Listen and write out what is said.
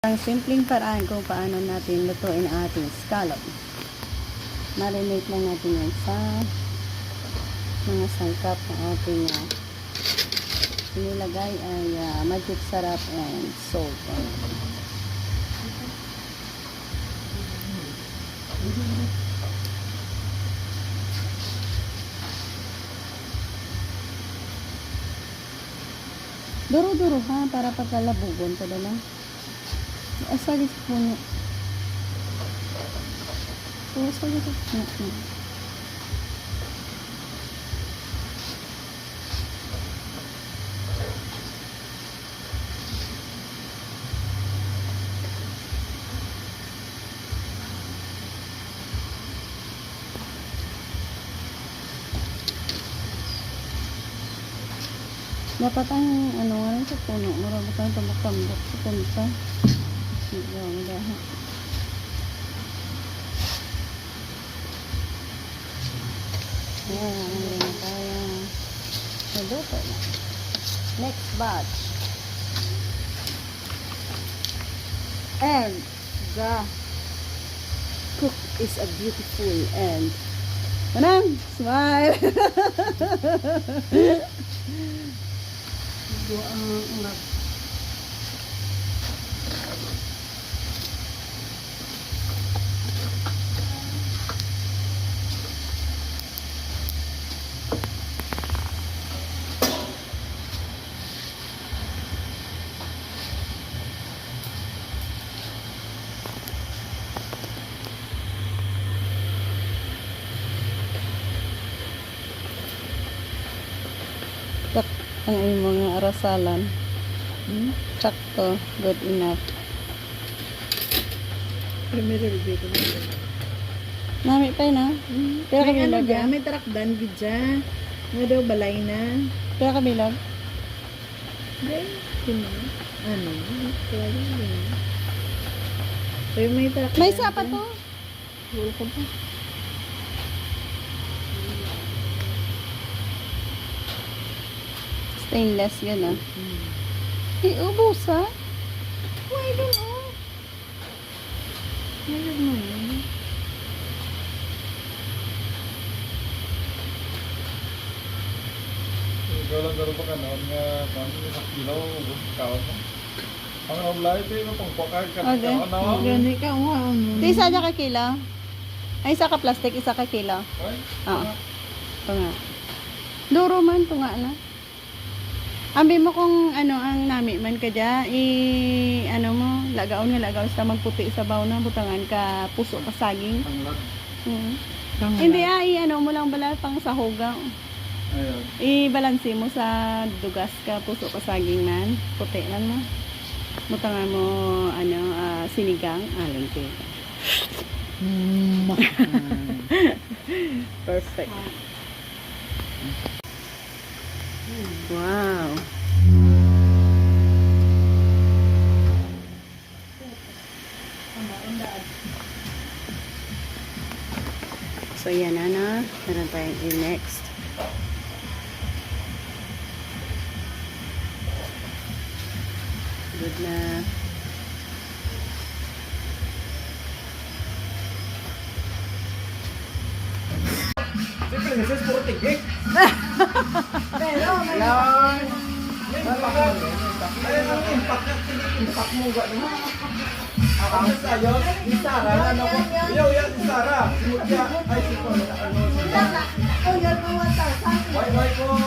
Ang simpleng paraan kung paano natin lutuin ang ating scallop. Marinate lang natin yan sa mga sangkap ng ating inilagay ay magic sarap and salt. Duro-duro ha, para pagkalabugon ko na lang. Asali sa puno. Asali sa puno. Dapat ang ano nga rin sa puno. Marami tayong tumakambok sa punta. Hindi ako dahil. Ayan, hindi na tayo naluto na. Next batch. And the cook is a beautiful and manang smile. Ang iyong mga arasalan. Sakto. Good enough. Primero review ko na. Nami pa na. Pero May ano kabilag. dyan, may tarakdan gidya. Nga daw balay na. Pero kabilag. Hindi. Ano? Kaya yun. Pero may tarakdan. May isa pa to. Wala ka pa. Stainless gano'n. Ubus ha? Why dun oh? Mayroon mo yun. Ikaw lang garo pa ka noon nga kung sa kilo, kaon mo. Ang online ito yung pangpakay ka Okay. na. Gani ka, wow. Ito isa niya ka kilo. Ay, isa ka plastic, isa ka kilo. Ay, Oo. Ito nga. Duro man, ito nga na. Ambi mo kung ano ang nami man ka dya, ano mo, lagaon nga lagaon sa magputi sa baw na, butangan ka puso ka saging. ang lag. Hindi ano mo lang bala pang sahogang. Ayun. I-balansi mo sa dugas ka, puso ka saging man, puti lang mo. Butangan mo, ano, sinigang, alente. Perfect. Wow. So yan na. Meron tayong next. Good na. Siyempre, nasis puro tigik. Yan. Ayun ang impact mo ga no? Ang sayo, ni Sara, ano ko? Yo, yan si Sara. Si Mutya, ay si Kon, ano si